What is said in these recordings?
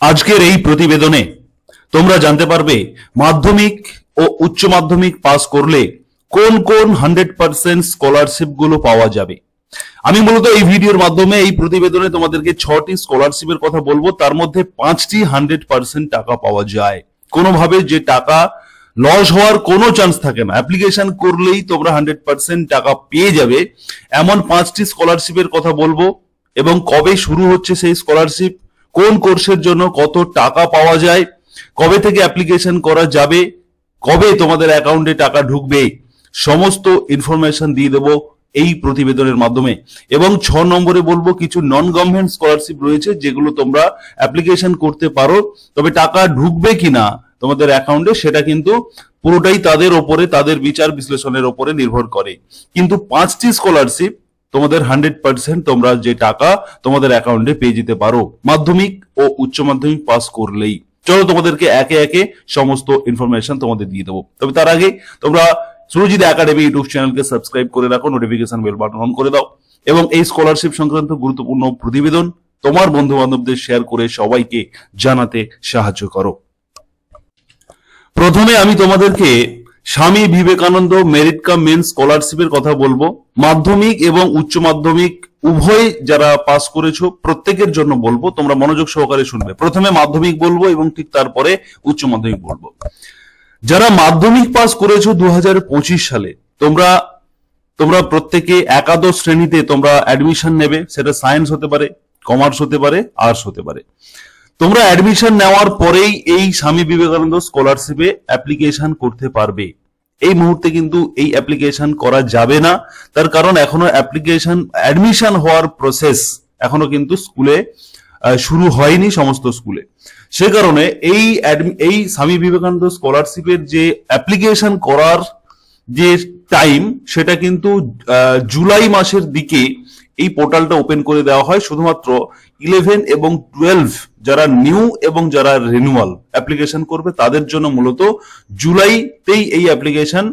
আজকের এই প্রতিবেদনে তোমরা জানতে পারবে মাধ্যমিক ও উচ্চ মাধ্যমিক পাস করলে কোন কোন 100% স্কলারশিপ গুলো পাওয়া যাবে। আমি মূলত এই ভিডিওর মাধ্যমে এই প্রতিবেদনে তোমাদেরকে 6টি স্কলারশিপের কথা বলবো, তার মধ্যে 5টি 100% টাকা পাওয়া যায়। কোনোভাবে যে টাকা লস হওয়ার কোনো চান্স থাকে না, অ্যাপ্লিকেশন করলেই তোমরা 100% টাকা পেয়ে যাবে, এমন 5টি স্কলারশিপের কথা বলবো। এবং কবে শুরু হচ্ছে সেই স্কলারশিপ, কোন কোর্সের জন্য কত টাকা পাওয়া যায়, কবে থেকে অ্যাপ্লিকেশন করা যাবে, কবে তোমাদের অ্যাকাউন্টে টাকা ঢুকবে, সমস্ত ইনফরমেশন দিয়ে দেবো এই প্রতিবেদনের মাধ্যমে। এবং 6 নম্বরে বলবো কিছু নন গভর্নমেন্ট স্কলারশিপ রয়েছে যেগুলো তোমরা অ্যাপ্লিকেশন করতে পারো, তবে টাকা ঢুকবে কিনা তোমাদের অ্যাকাউন্টে সেটা কিন্তু পুরোটাই তাদের ওপরে, তাদের বিচার বিশ্লেষণের ওপরে নির্ভর করে। কিন্তু 5টি স্কলারশিপ তোমাদের 100% তোমরা যে টাকা তোমাদের অ্যাকাউন্টে পেয়ে যেতে পারো মাধ্যমিক ও উচ্চ মাধ্যমিক পাস করলেই। চলো তোমাদেরকে একে একে সমস্ত ইনফরমেশন তোমাদের দিয়ে দেবো। তবে তার আগে তোমরা সুরজিৎ একাডেমি ইউটিউব চ্যানেলকে সাবস্ক্রাইব করে রাখো, নোটিফিকেশন বেল বাটন অন করে দাও এবং এই স্কলারশিপ সংক্রান্ত গুরুত্বপূর্ণ প্রতিবেদন তোমার বন্ধু বান্ধবদের শেয়ার করে সবাইকে জানাতে সাহায্য করো। প্রথমে আমি তোমাদেরকে Swami Vivekananda merit cum main স্কলারশিপের কথা বলবো। মাধ্যমিক এবং উচ্চ মাধ্যমিক উভয় যারা পাস করেছো প্রত্যেকের জন্য বলবো, তোমরা মনোযোগ সহকারে শুনবে। প্রথমে মাধ্যমিক বলবো এবং ঠিক তারপরে উচ্চ মাধ্যমিক বলবো। যারা মাধ্যমিক পাস করেছো 2025 সালে, তোমরা প্রত্যেকে একাদশ শ্রেণীতে তোমরা অ্যাডমিশন নেবে। সেটা সায়েন্স হতে পারে, কমার্স হতে পারে, আর্টস হতে পারে। তোমরা অ্যাডমিশন নেওয়ার পরেই এই স্বামী বিবেকানন্দ স্কলারশিপে অ্যাপ্লিকেশন করতে পারবে। এই মুহূর্তে কিন্তু এই অ্যাপ্লিকেশন করা যাবে না, তার কারণ এখনো অ্যাডমিশন হওয়ার প্রসেস এখনো কিন্তু স্কুলে শুরু হয়নি সমস্ত স্কুলে। সে কারণে এই স্বামী বিবেকানন্দ স্কলারশিপের যে অ্যাপ্লিকেশন করার যে টাইম, সেটা কিন্তু জুলাই মাসের দিকে এই পোর্টালটা ওপেন করে দেওয়া হয়। শুধুমাত্র 11 এবং 12 যারা নিউ এবং যারা রিনিউয়াল অ্যাপ্লিকেশন করবে তাদের জন্য মূলত জুলাইতেই এই অ্যাপ্লিকেশন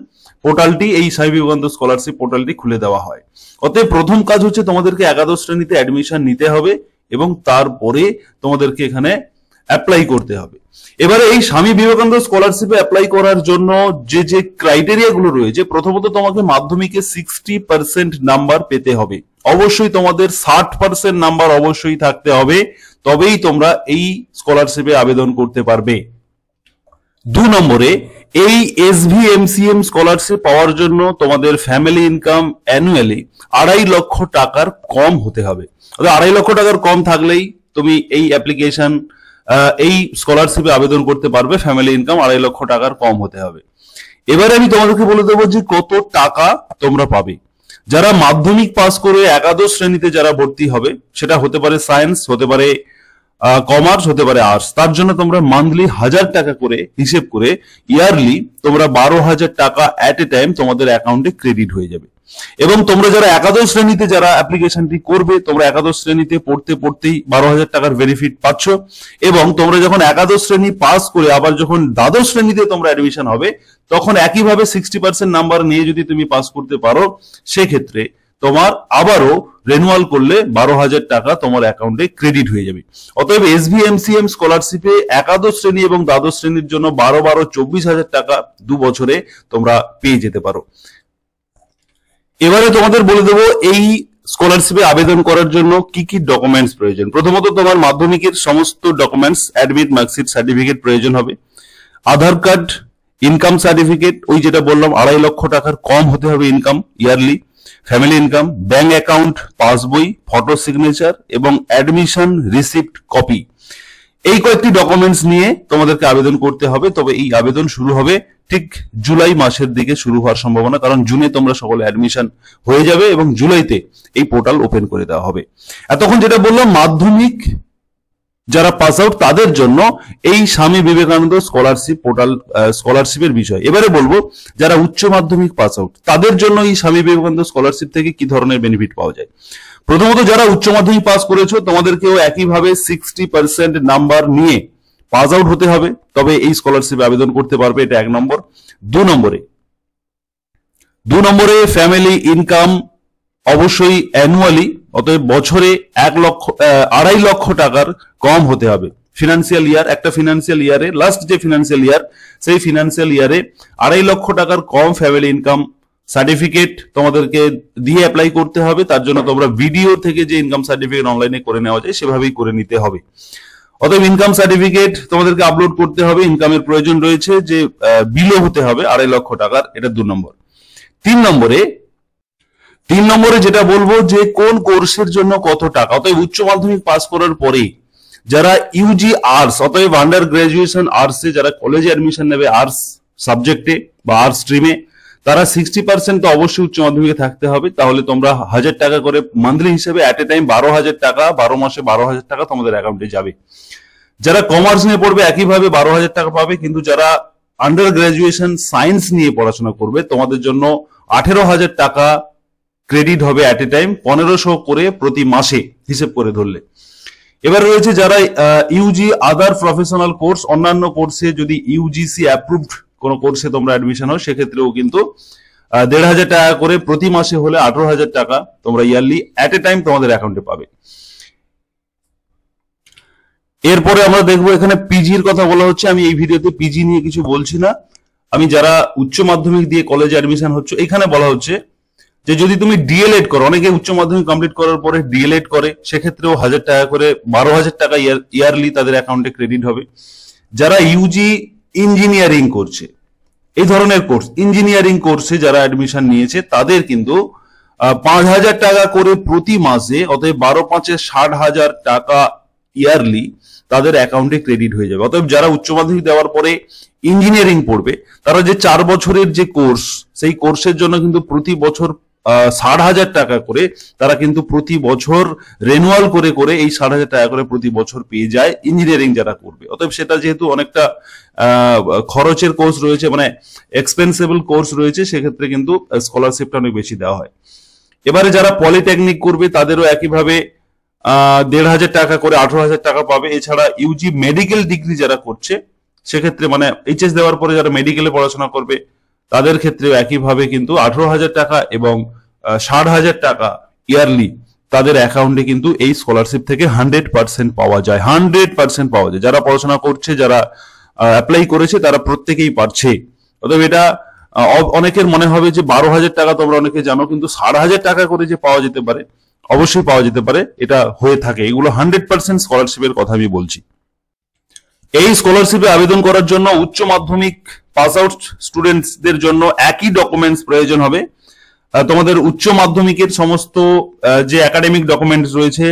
পোর্টালটি, এই স্বামী বিবেকানন্দ স্কলারশিপ পোর্টালটি খুলে দেওয়া হয়। অতএব প্রথম কাজ হচ্ছে তোমাদেরকে একাদশ শ্রেণীতে অ্যাডমিশন নিতে হবে এবং তারপরে তোমাদেরকে এখানে অ্যাপ্লাই করতে হবে। এবারে এই স্বামী বিবেকানন্দ স্কলারশিপে অ্যাপ্লাই করার জন্য যে ক্রাইটেরিয়া গুলো রয়েছে, প্রথমত তোমাকে মাধ্যমিকে 60% নাম্বার পেতে হবে। অবশ্যই তোমাদের 60% নাম্বার অবশ্যই থাকতে হবে, তবেই তোমরা এই স্কলারশিপে আবেদন করতে পারবে। 2 নম্বরে এই SVMCM স্কলারশিপ পাওয়ার জন্য তোমাদের ফ্যামিলি ইনকাম অ্যানুয়ালি 2.5 লক্ষ টাকার কম হতে হবে। 2.5 লক্ষ টাকার কম থাকলেই তুমি এই স্কলারশিপে আবেদন করতে পারবে। ফ্যামিলি ইনকাম 2.5 লক্ষ টাকার কম হতে হবে। এবারে আমি তোমাদেরকে বলে দেবো যে কত টাকা তোমরা পাবে। যারা মাধ্যমিক পাস করে একাদশ শ্রেণীতে যারা ভর্তি হবে, সেটা হতে পারে সায়েন্স, হতে পারে কমার্স, হতে পারে আর্টস, তার জন্য তোমরা মান্থলি 1000 টাকা করে হিসেব করে ইয়ারলি তোমরা 12,000 টাকা এট এ টাইম তোমাদের অ্যাকাউন্টে ক্রেডিট হয়ে যাবে। এবং তোমরা যারা একাদশ শ্রেণীতে যারা অ্যাপ্লিকেশনটি করবে, তোমরা একাদশ শ্রেণীতে পড়তেই 12,000 টাকার বেনিফিট পাচ্ছ। এবং তোমরা যখন একাদশ শ্রেণী পাস করে আবার যখন দ্বাদশ শ্রেণীতে তোমরা অ্যাডমিশন হবে, তখন একইভাবে 60% নাম্বার নিয়ে যদি তুমি পাস করতে পারো, সেক্ষেত্রে তোমার আবারও রেনুয়াল করলে 12,000 টাকা তোমার অ্যাকাউন্টে ক্রেডিট হয়ে যাবে। অতএব SVMCM স্কলারশিপে একাদশ শ্রেণী এবং দ্বাদশ শ্রেণীর জন্য 24,000 টাকা 2 বছরে তোমরা পেয়ে যেতে পারো। এবারে তোমাদের বলে দেবো এই স্কলারশিপে আবেদন করার জন্য কি কি ডকুমেন্টস প্রয়োজন। প্রথমত তোমার মাধ্যমিকের সমস্ত ডকুমেন্টস, অ্যাডমিট, মার্কশিট, সার্টিফিকেট প্রয়োজন হবে। আধার কার্ড, ইনকাম সার্টিফিকেট, ওই যেটা বললাম 2.5 লক্ষ টাকার কম হতে হবে income yearly, family income, bank account, passbook, photo signature এবং অ্যাডমিশন রিসিপ্ট কপি। এই কয়েকটি ডকুমেন্টস নিয়ে তোমাদেরকে আবেদন করতে হবে। তবে এই আবেদন শুরু হবে ঠিক জুলাই মাসের দিকে শুরু হওয়ার সম্ভাবনা, কারণ জুনে তোমরা সকলে অ্যাডমিশন হয়ে যাবে এবং জুলাইতে এই পোর্টাল ওপেন করে দেওয়া হবে। এতক্ষণ যেটা বললাম মাধ্যমিক যারা পাস আউট তাদের জন্য এই স্বামী বিবেকানন্দ স্কলারশিপ পোর্টাল স্কলারশিপের বিষয়। এবারে বলবো যারা উচ্চ মাধ্যমিক পাস আউট তাদের জন্য এই স্বামী বিবেকানন্দ স্কলারশিপ থেকে কি ধরনের বেনিফিট পাওয়া যায়। প্রথমত যারা উচ্চ মাধ্যমিক পাস করেছো তোমাদেরকেও একইভাবে 60% নাম্বার নিয়ে পাস আউট হতে হবে, তবে এই স্কলারশিপে আবেদন করতে পারবে। এটা 1 নম্বর। 2 নম্বরে ফ্যামিলি ইনকাম অবশ্যই অ্যানুয়ালি, অতএব বছরে 2.5 লক্ষ টাকার কম হতে হবে। ফিনান্সিয়াল ইয়ার, একটা ফিনান্সিয়াল ইয়ারে লাস্ট যে ফিনান্সিয়াল ইয়ার সেই ফিনান্সিয়াল ইয়ারে 2.5 লক্ষ টাকার কম ফ্যামিলি ইনকাম সার্টিফিকেট তোমাদেরকে দিয়ে অ্যাপ্লাই করতে হবে। তার জন্য তোমরা ভিডিও থেকে যে ইনকাম সার্টিফিকেট অনলাইনে করে নেওয়া যায় সেভাবেই করে নিতে হবে। অতএব ইনকাম সার্টিফিকেট তোমাদেরকে আপলোড করতে হবে, ইনকামের প্রয়োজন রয়েছে, যে বিলও হতে হবে 2.5 লক্ষ টাকার, এটা 2 নম্বর। 3 নম্বরে যেটা বলবো যে কোন কোর্সের জন্য কত টাকা। অতএব উচ্চ মাধ্যমিক পাস করার পরে যারা ইউজি আর্টস, অতএব আন্ডার গ্রাজুয়েশন আর্টসে যারা কলেজে অ্যাডমিশন নেবে আর্টস সাবজেক্টে বা আর্টস স্ট্রিমে, তারা 60% তো অবশ্যই উচ্চ মাধ্যমিকে থাকতে হবে। তাহলে তোমরা 1000 টাকা করে মান্থলি হিসেবে এট এ টাইম 12,000 টাকা, 12 মাসে 12,000 টাকা তোমাদের অ্যাকাউন্টে যাবে। যারা কমার্স নিয়ে পড়বে একইভাবে 12,000 টাকা পাবে, কিন্তু যারা আন্ডার গ্রাজুয়েশন সায়েন্স নিয়ে পড়াশোনা করবে তোমাদের জন্য 18,000 টাকা ক্রেডিট হবে এট এ টাইম, 1500 করে প্রতি মাসে হিসেব করে ধরলে। এবার রয়েছে যারা ইউজি আদার প্রফেশনাল কোর্স, অন্যান্য কোর্সে যদি ইউজিসি অ্যাপ্রুভড কোন কোর্সে তোমরা অ্যাডমিশন হও সেক্ষেত্রেও কিন্তু 1,500 টাকা করে প্রতি মাসে হলে 18,000 টাকা তোমরা ইয়ারলি এট এ টাইম তোমাদের অ্যাকাউন্টে পাবে। এরপরে আমরা দেখবো এখানে পিজির কথা বলা হচ্ছে। আমি এই ভিডিওতে পিজি নিয়ে কিছু বলছি না, আমি যারা উচ্চ মাধ্যমিক দিয়ে কলেজে অ্যাডমিশন হচ্ছে এখানে বলা হচ্ছে যে যদি তুমি ডিএলএড করো, অনেকে উচ্চ মাধ্যমিক কমপ্লিট করার পরে ডিএলএড করে, সেক্ষেত্রেও 1000 টাকা করে 12,000 টাকা ইয়ারলি তাদের অ্যাকাউন্টে ক্রেডিট হবে। যারা ইউজি ইঞ্জিনিয়ারিং করছে, এই ধরনের কোর্স ইঞ্জিনিয়ারিং কোর্সে যারা অ্যাডমিশন নিয়েছে তাদের কিন্তু 5,000 টাকা করে প্রতি মাসে, অতএব 12×5 = 60,000 টাকা ইয়ারলি তাদের অ্যাকাউন্টে ক্রেডিট হয়ে যাবে। অতএব যারা উচ্চ মাধ্যমিক দেওয়ার পরে ইঞ্জিনিয়ারিং পড়বে তারা যে 4 বছরের যে কোর্স, সেই কোর্সের জন্য কিন্তু প্রতি বছর 60,000 টাকা করে তারা কিন্তু প্রতি বছর রেনুয়াল করে করে এই 60,000 টাকা করে প্রতি বছর পেয়ে যায় ইঞ্জিনিয়ারিং যারা করবে। অতএব সেটা যেহেতু অনেকটা খরচের কোর্স রয়েছে, মানে এক্সপেন্সিবল কোর্স রয়েছে, সেক্ষেত্রে কিন্তু স্কলারশিপটা অনেক বেশি দেওয়া হয়। এবারে যারা পলিটেকনিক করবে তাদেরও একইভাবে 1,500 টাকা করে 18,000 টাকা পাবে। এছাড়া ইউজি মেডিকেল ডিগ্রি যারা করছে সেক্ষেত্রে মানে এইচএস দেওয়ার পরে যারা মেডিকেলে পড়াশোনা করবে তাদের ক্ষেত্রেও একইভাবে কিন্তু 18,000 টাকা এবং 60,000 টাকা ইয়ারলি তাদের অ্যাকাউন্টে কিন্তু এই স্কলারশিপ থেকে 100% পাওয়া যায়, 100% পাওয়া যায়। যারা পড়াশোনা করছে, যারা অ্যাপ্লাই করেছে তারা প্রত্যেকেই পারছে। অতএব এটা অনেকের মনে হবে যে 12,000 টাকা তোমরা অনেকে জানো, কিন্তু 60,000 টাকা করে যে পাওয়া যেতে পারে, অবশ্যই পাওয়া যেতে পারে, এটা হয়ে থাকে। এগুলো 100% স্কলারশিপের কথা আমি বলছি। এই স্কলারশিপে আবেদন করার জন্য উচ্চ মাধ্যমিক পাস আউট স্টুডেন্টসদের জন্য একই ডকুমেন্টস প্রয়োজন হবে। তোমাদের উচ্চ মাধ্যমিকের সমস্ত যে একাডেমিক ডকুমেন্টস রয়েছে,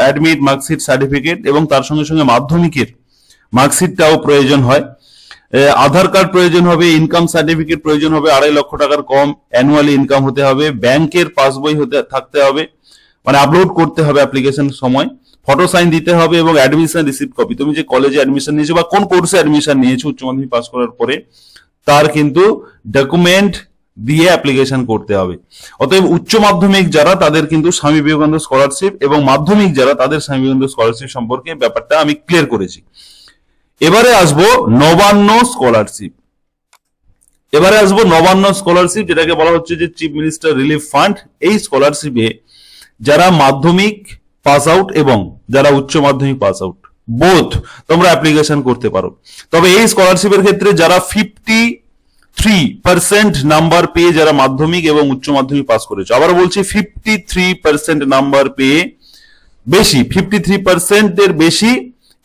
অ্যাডমিট, মার্কশিট, সার্টিফিকেট এবং তার সঙ্গে সঙ্গে মাধ্যমিকের মার্কশিটটাও প্রয়োজন হয়। আধার কার্ড প্রয়োজন হবে, ইনকাম সার্টিফিকেট প্রয়োজন হবে, 2.5 লক্ষ টাকার কম অ্যানুয়ালি ইনকাম হতে হবে, ব্যাংকের পাসবই থাকতে হবে, মানে আপলোড করতে হবে অ্যাপ্লিকেশন সময়, ফটো সাইন দিতে হবে এবং অ্যাডমিশন রিসিপ্ট কপি। তুমি যে কলেজে অ্যাডমিশন নিয়েছো বা কোন কোর্সে অ্যাডমিশন নিয়েছো উচ্চ মাধ্যমিক পাস করার পরে তার কিন্তু ডকুমেন্ট দিয়ে অ্যাপ্লিকেশন করতে হবে। অতএব উচ্চ মাধ্যমিক যারা তাদের কিন্তু স্বামী বিবেকানন্দ স্কলারশিপ এবং মাধ্যমিক যারা তাদের স্বামী বিবেকানন্দ স্কলারশিপ সম্পর্কে ব্যাপারটা আমি ক্লিয়ার করেছি। এবারে আসবো নবান্ন স্কলারশিপ। যেটাকে বলা হচ্ছে যে চিফ মিনিস্টার রিলিফ ফান্ড। এই স্কলারশিপে যারা মাধ্যমিক পাস আউট এবং যারা উচ্চ মাধ্যমিক পাস আউট বোথ তোমরা অ্যাপ্লিকেশন করতে পারো। তবে এই স্কলারশিপের ক্ষেত্রে যারা 53% নাম্বার পেয়ে যারা মাধ্যমিক এবং উচ্চ মাধ্যমিক পাস করেছে, আবার বলছি 53% নাম্বার পেয়ে বেশি, 53% এর বেশি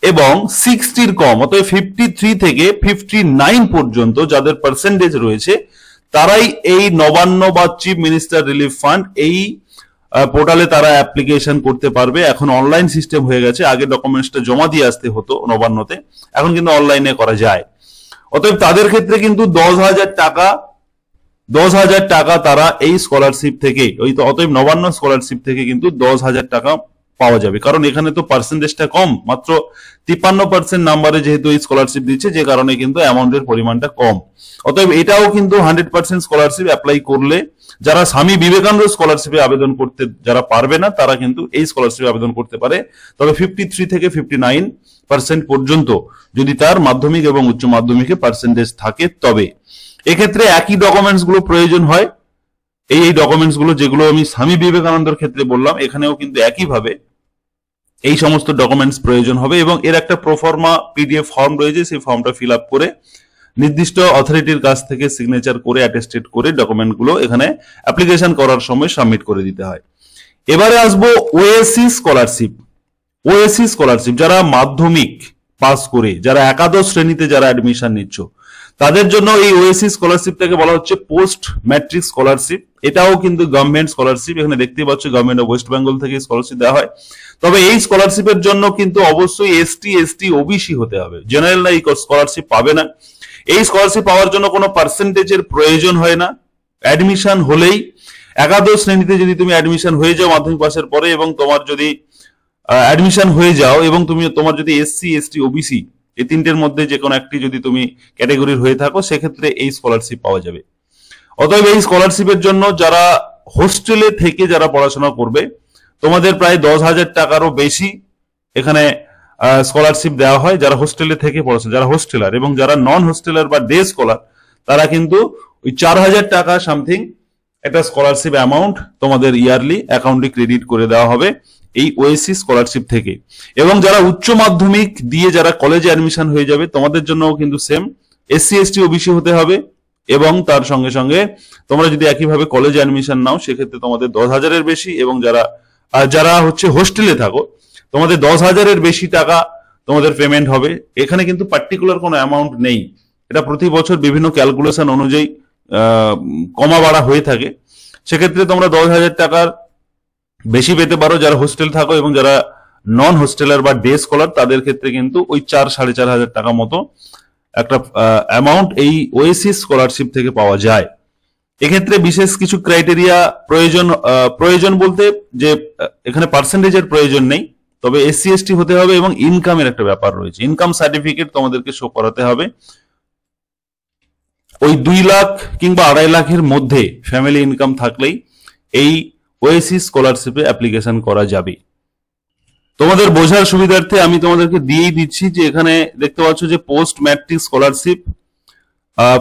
এবং 60 কম, অতএব 53 থেকে 59 পর্যন্ত যাদের পার্সেন্টেজ রয়েছে তারাই এই নবান্ন বা চিফ মিনিস্টার রিলিফ ফান্ড এই পোর্টালে তারা অ্যাপ্লিকেশন করতে পারবে। এখন অনলাইন সিস্টেম হয়ে গেছে, আগে ডকুমেন্টসটা জমা দিয়ে আসতে হতো নবান্নতে, এখন কিন্তু অনলাইনে করা যায়। অতএব তাদের ক্ষেত্রে কিন্তু 10,000 টাকা তারা এই স্কলারশিপ থেকে, অতএব নবান্ন স্কলারশিপ থেকে কিন্তু 10,000 টাকা পাওয়া যাবে। কারণ এখানে তো পার্সেন্টেজটা কম, মাত্র 53% নাম্বারে যেহেতু এই স্কলারশিপ দিচ্ছে, যে কারণে কিন্তু অ্যামাউন্টের পরিমাণটা কম। অতএব এটাও কিন্তু 100% স্কলারশিপ অ্যাপ্লাই করলে যারা স্বামী বিবেকানন্দ স্কলারশিপে আবেদন করতে যারা পারবে না তারা কিন্তু এই স্কলারশিপে আবেদন করতে পারে। তবে 53 থেকে 59% পর্যন্ত যদি তার মাধ্যমিক এবং উচ্চ মাধ্যমিকে পার্সেন্টেজ থাকে, তবে এক্ষেত্রে একই ডকুমেন্টস গুলো প্রয়োজন হয়। এই ডকুমেন্টস গুলো যেগুলো আমি স্বামী বিবেকানন্দের ক্ষেত্রে বললাম, এখানেও কিন্তু একইভাবে এই সমস্ত ডকুমেন্টস প্রয়োজন হবে এবং এর একটা প্রফর্মা পিডিএফ ফর্ম রয়েছে, সেই ফর্মটা ফিল আপ করে নির্দিষ্ট অথরিটির কাছ থেকে সিগনেচার করে অ্যাটেস্টেড করে ডকুমেন্টগুলো এখানে অ্যাপ্লিকেশন করার সময় সাবমিট করে দিতে হয়। এবারে আসবো ওএসসি স্কলারশিপ। ওএসসি স্কলারশিপ যারা মাধ্যমিক পাস করে যারা একাদশ শ্রেণীতে যারা অ্যাডমিশন নিচ্ছ তাদের জন্য এই ওএসসি স্কলারশিপটাকে বলা হচ্ছে পোস্ট ম্যাট্রিক স্কলারশিপ। এটাও কিন্তু গভর্নমেন্ট স্কলারশিপ, এখানে দেখতেই পাচ্ছ গভর্নমেন্ট অফ ওয়েস্ট বেঙ্গল থেকে স্কলারশিপ দেওয়া হয়। তবে এই স্কলারশিপের জন্য কিন্তু অবশ্যই এসটি ওবিসি হতে হবে, জেনারেল না এই স্কলারশিপ পাবে না। এই স্কলারশিপ পাওয়ার জন্য কোনো পার্সেন্টেজের প্রয়োজন হয় না, অ্যাডমিশন হলেই একাদশ শ্রেণীতে যদি তুমি অ্যাডমিশন হয়ে যাও মাধ্যমিক পাসের পরে এবং তোমার যদি অ্যাডমিশন হয়ে যাও এবং তোমার যদি এসসি এসটি ওবিসি এই তিনটের মধ্যে যে কোনো একটি যদি তুমি ক্যাটাগরির হয়ে থাকো সেক্ষেত্রে এই স্কলারশিপ পাওয়া যাবে। অতএব এই স্কলারশিপের জন্য যারা হোস্টেলে থেকে যারা পড়াশোনা করবে তোমাদের প্রায় 10,000 টাকারও বেশি এখানে স্কলারশিপ দেওয়া হয় যারা হোস্টেলে থেকে পড়াশোনা, যারা হোস্টেলার, এবং যারা নন হোস্টেলার বা ডে স্কলার তারা কিন্তু ওই 4,000 টাকা সামথিং একটা স্কলারশিপ অ্যামাউন্ট তোমাদের ইয়ারলি অ্যাকাউন্টে ক্রেডিট করে দেওয়া হবে এই ওএসসি স্কলারশিপ থেকে। এবং যারা উচ্চ মাধ্যমিক দিয়ে যারা কলেজে অ্যাডমিশন হয়ে যাবে তোমাদের জন্যও কিন্তু সেম এসসি এসটি ওবিসি হতে হবে এবং তার সঙ্গে সঙ্গে তোমরা যদি একইভাবে কলেজে অ্যাডমিশন নাও সেক্ষেত্রে তোমাদের 10,000-এর বেশি, এবং যারা হচ্ছে হোস্টেলে থাকো তোমাদের 10,000-এর বেশি টাকা তোমাদের পেমেন্ট হবে। এখানে কিন্তু পার্টিকুলার কোনো অ্যামাউন্ট নেই, এটা প্রতি বছর বিভিন্ন ক্যালকুলেশন অনুযায়ী কমা বাড়া হয়ে থাকে। সেক্ষেত্রে তোমরা 10,000 টাকার বেশি পেতে পারো যারা হোস্টেল থাকো, এবং যারা নন হোস্টেলার বা ডে স্কলার তাদের ক্ষেত্রে কিন্তু ওই 4-4,500 টাকা মতো একটা অ্যামাউন্ট এই ওএসসি স্কলারশিপ থেকে পাওয়া যায়। এক্ষেত্রে বিশেষ কিছু ক্রাইটেরিয়া প্রয়োজন বলতে যে এখানে পার্সেন্টেজের প্রয়োজন নেই, তবে এসসি এসটি হতে হবে এবং ইনকামের একটা ব্যাপার রয়েছে, ইনকাম সার্টিফিকেট তোমাদেরকে শো করাতে হবে। ওই 2 লাখ কিংবা 2.5 লাখের মধ্যে ফ্যামিলি ইনকাম থাকলেই এই ওএসসি স্কলারশিপে অ্যাপ্লিকেশন করা যাবে। তোমাদের বোঝার সুবিধার্থে আমি তোমাদেরকে দিয়েই দিচ্ছি যে এখানে দেখতে পাচ্ছ যে post matric scholarship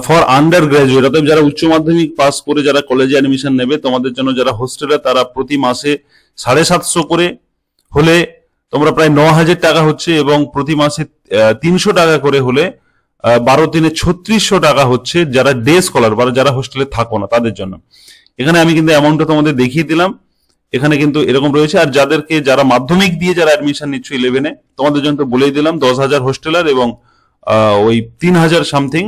for under graduate, অর্থাৎ যারা উচ্চ মাধ্যমিক পাস করে যারা কলেজে অ্যাডমিশন নেবে তোমাদের জন্য, যারা হোস্টেলে তারা প্রতি মাসে 750 করে হলে তোমরা প্রায় 9,000 টাকা হচ্ছে, এবং প্রতি মাসে 300 টাকা করে হলে 12×3 = 3600 টাকা হচ্ছে যারা ডে স্কলার বা যারা হোস্টেলে থাকো না তাদের জন্য। এখানে আমি কিন্তু অ্যামাউন্টটা তোমাদের দেখিয়ে দিলাম, এখানে কিন্তু এরকম রয়েছে। আর যারা মাধ্যমিক দিয়ে যারা অ্যাডমিশন নিচ্ছ 11-এ তোমাদের জন্য তো বলেই দিলাম 10,000 হোস্টেলার এবং ওই 3,000 সামথিং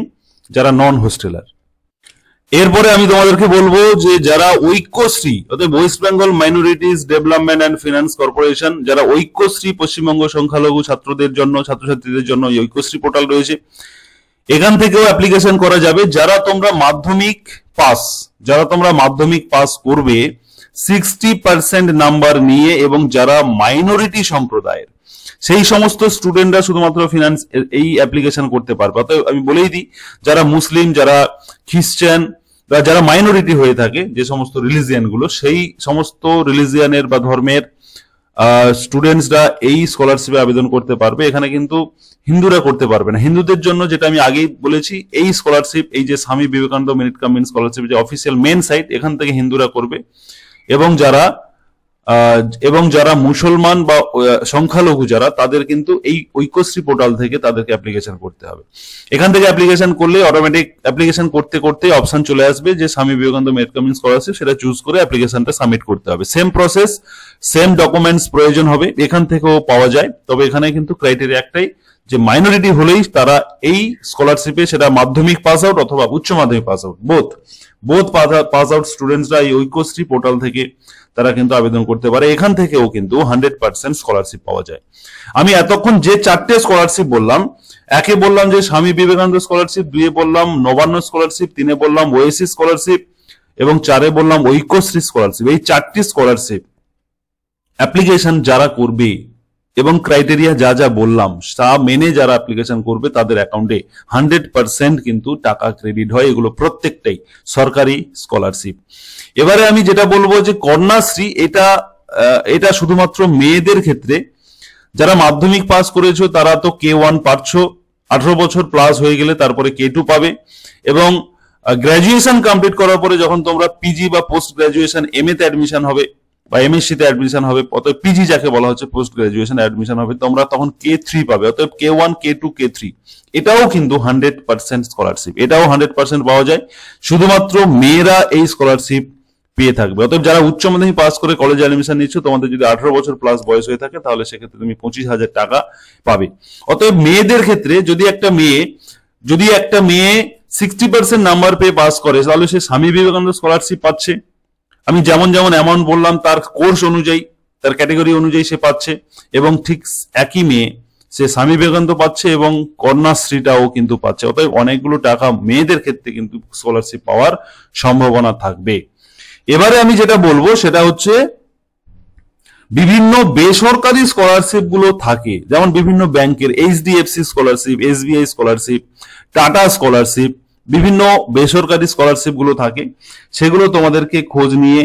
যারা নন হোস্টেলার। এরপরে আমি তোমাদেরকে বলবো যে যারা ঐক্যশ্রী, অর্থাৎ West Bengal minorities development and finance corporation, যারা ঐক্যশ্রী পশ্চিমবঙ্গ সংখ্যালঘু ছাত্রদের জন্য, ছাত্রছাত্রীদের জন্য এই ঐক্যশ্রী পোর্টাল রয়েছে, এখান থেকেও অ্যাপ্লিকেশন করা যাবে। যারা তোমরা মাধ্যমিক পাস করবে 60% নাম্বার নিয়ে এবং যারা মাইনরিটি সম্প্রদায়ের সেই সমস্ত স্টুডেন্টরা শুধুমাত্র ফিনান্স এই অ্যাপ্লিকেশন করতে পারবে। অতএব আমি বলেই দিই, যারা মুসলিম, যারা খ্রিস্টান বা যারা মাইনরিটি হয়ে থাকে যে সমস্ত রিলিজিয়ান গুলো, সেই সমস্ত রিলিজিয়ানের বা ধর্মের স্টুডেন্টসরা এই স্কলারশিপে আবেদন করতে পারবে। এখানে কিন্তু হিন্দুরা করতে পারবে না। হিন্দুদের জন্য যেটা আমি আগেই বলেছি, এই স্কলারশিপ, এই যে Swami Vivekananda merit cum means scholarship যে অফিসিয়াল মেন সাইট, এখান থেকে হিন্দুরা করবে, এবং যারা মুসলমান বা সংখ্যালঘু যারা, তাদের কিন্তু এই ঐক্যশ্রী পোর্টাল থেকে তাদেরকে অ্যাপ্লিকেশন করতে হবে। এখান থেকে অ্যাপ্লিকেশন করলে অটোমেটিক অ্যাপ্লিকেশন করতে করতে অপশন চলে আসবে যে Swami Vivekananda merit cum means scholarship, সেটা চুজ করে অ্যাপ্লিকেশনটা সাবমিট করতে হবে। সেম প্রসেস, সেম ডকুমেন্টস প্রয়োজন হবে, এখান থেকেও পাওয়া যায়। তবে এখানে কিন্তু ক্রাইটেরিয়া একটাই যে মাইনরিটি হলেই তারা এই স্কলারশিপে, সেটা মাধ্যমিক পাস আউট অথবা উচ্চ মাধ্যমিক pass out, both pass out স্টুডেন্টসরা এই ঐক্যশ্রী পোর্টাল থেকে তারা কিন্তু আবেদন করতে পারে। এখান থেকেও কিন্তু 100% স্কলারশিপ পাওয়া যায়। আমি এতক্ষণ যে 4টে স্কলারশিপ বললাম, একে বললাম যে স্বামী বিবেকানন্দ স্কলারশিপ, 2-এ বললাম নবান্ন স্কলারশিপ, 3-এ বললাম ওএসসি স্কলারশিপ এবং 4-এ বললাম ঐক্যশ্রী স্কলারশিপ। এই 4টি স্কলারশিপ অ্যাপ্লিকেশন যারা করবে এবং ক্রাইটেরিয়া যা বললাম তা মেনে যারা অ্যাপ্লিকেশন করবে তাদের অ্যাকাউন্টে 100% কিন্তু টাকা ক্রেডিট হয়। এগুলো প্রত্যেকটাই সরকারি স্কলারশিপ। এবারে আমি যেটা বলবো যে কন্যাশ্রী, এটা শুধুমাত্র মেয়েদের ক্ষেত্রে। যারা মাধ্যমিক পাস করেছো তারা তো K1 পাচ্ছো, 18 বছর প্লাস হয়ে গেলে তারপরে K2 পাবে, এবং গ্রাজুয়েশন কমপ্লিট করার পরে যখন তোমরা পিজি বা পোস্ট গ্রাজুয়েশন MA তে অ্যাডমিশন হবে বা এমএসসি তে অ্যাডমিশন হবে, অতএব পিজি যাকে বলা হচ্ছে পোস্ট গ্রাজুয়েশন অ্যাডমিশন হবে, তোমরা তখন K3 পাবে। অতএব K1 K2 K3 এটাও কিন্তু 100% স্কলারশিপ, এটাও 100% পাওয়া যায়। শুধুমাত্র মেয়েরা এই স্কলারশিপ পেয়ে থাকবে। অতএব যারা উচ্চ মাধ্যমিক পাস করে কলেজে অ্যাডমিশন নিচ্ছ, তোমাদের যদি 18 বছর প্লাস বয়স হয়ে থাকে তাহলে সেক্ষেত্রে তুমি 25,000 টাকা পাবে। অতএব মেয়েদের ক্ষেত্রে যদি একটা মেয়ে 60% নাম্বার পেয়ে পাস করে, তাহলে সে স্বামী বিবেকানন্দ স্কলারশিপ পাচ্ছে। আমি যেমন অ্যামাউন্ট বললাম তার কোর্স অনুযায়ী, তার ক্যাটাগরি অনুযায়ী সে পাচ্ছে, এবং ঠিক একই মেয়ে সে স্বামী বিবেকানন্দ পাচ্ছে এবং কন্যাশ্রীটাও কিন্তু পাচ্ছে। অতএব অনেকগুলো টাকা মেয়েদের ক্ষেত্রে কিন্তু স্কলারশিপ পাওয়ার সম্ভাবনা থাকবে। এবারে আমি যেটা বলবো সেটা হচ্ছে বিভিন্ন বেসরকারি স্কলারশিপ গুলো থাকে, যেমন বিভিন্ন ব্যাংকের HDFC scholarship, SBI scholarship, tata scholarship, বিভিন্ন বেসরকারি স্কলারশিপ গুলো থাকে, সেগুলো তোমাদেরকে খোঁজ নিয়ে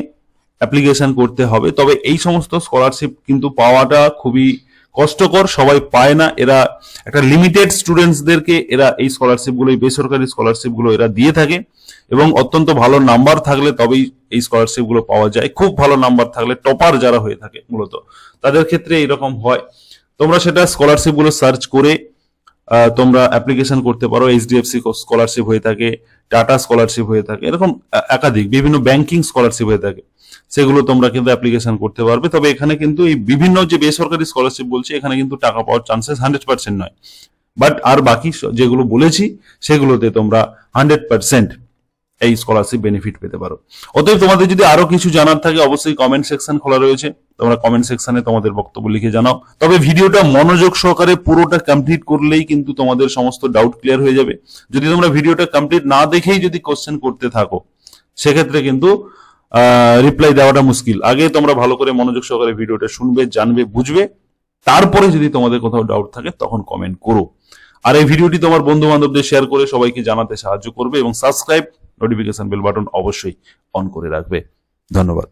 অ্যাপ্লিকেশন করতে হবে। তবে এই সমস্ত স্কলারশিপ কিন্তু পাওয়াটা খুবই কষ্টকর, সবাই পায় না। এরা একটা লিমিটেড স্টুডেন্টসদেরকে এরা এই স্কলারশিপ গুলো, বেসরকারি স্কলারশিপ গুলো এরা দিয়ে থাকে, এবং অত্যন্ত ভালো নাম্বার থাকলে তবেই এই স্কলারশিপ গুলো পাওয়া যায়। খুব ভালো নাম্বার থাকলে, টপার যারা হয়ে থাকে মূলত, তাদের ক্ষেত্রে এরকম হয়। তোমরা সেটা স্কলারশিপ গুলো সার্চ করে তোমরা অ্যাপ্লিকেশন করতে পারো। HDFC স্কলারশিপ হয়ে থাকে, টাটা স্কলারশিপ হয়ে থাকে, এরকম একাধিক বিভিন্ন ব্যাংকিং স্কলারশিপ হয়ে থাকে, সেগুলো তোমরা কিন্তু অ্যাপ্লিকেশন করতে পারবে। তবে এখানে কিন্তু এই বিভিন্ন যে বেসরকারি স্কলারশিপ বলছি, এখানে কিন্তু টাকা পাওয়ার চান্সেস 100% নয়, বাট আর বাকি যেগুলো বলেছি সেগুলোতে তোমরা 100% এই স্কলারশিপ বেনিফিট পেতে পারো। অতএব তোমাদের যদি আরো কিছু জানার থাকে অবশ্যই কমেন্ট সেকশন খোলা রয়েছে, তোমরা কমেন্ট সেকশনে তোমাদের বক্তব্য লিখে জানাও। তবে ভিডিওটা মনোযোগ সহকারে পুরোটা কমপ্লিট করলেই কিন্তু তোমাদের সমস্ত ডাউট ক্লিয়ার হয়ে যাবে। যদি তোমরা ভিডিওটা কমপ্লিট না দেখেই যদি কোশ্চেন করতে থাকো, সেক্ষেত্রে কিন্তু রিপ্লাই দেওয়াটা মুশকিল। আগে তোমরা ভালো করে মনোযোগ সহকারে ভিডিওটা শুনবে, জানবে, বুঝবে, তারপরে যদি তোমাদের কোথাও ডাউট থাকে তখন কমেন্ট করো। আর এই ভিডিওটি তোমার বন্ধু বান্ধবদের শেয়ার করে সবাইকে জানাতে সাহায্য করবে, এবং সাবস্ক্রাইব, নোটিফিকেশন বেল বাটন অবশ্যই অন করে রাখবে। ধন্যবাদ।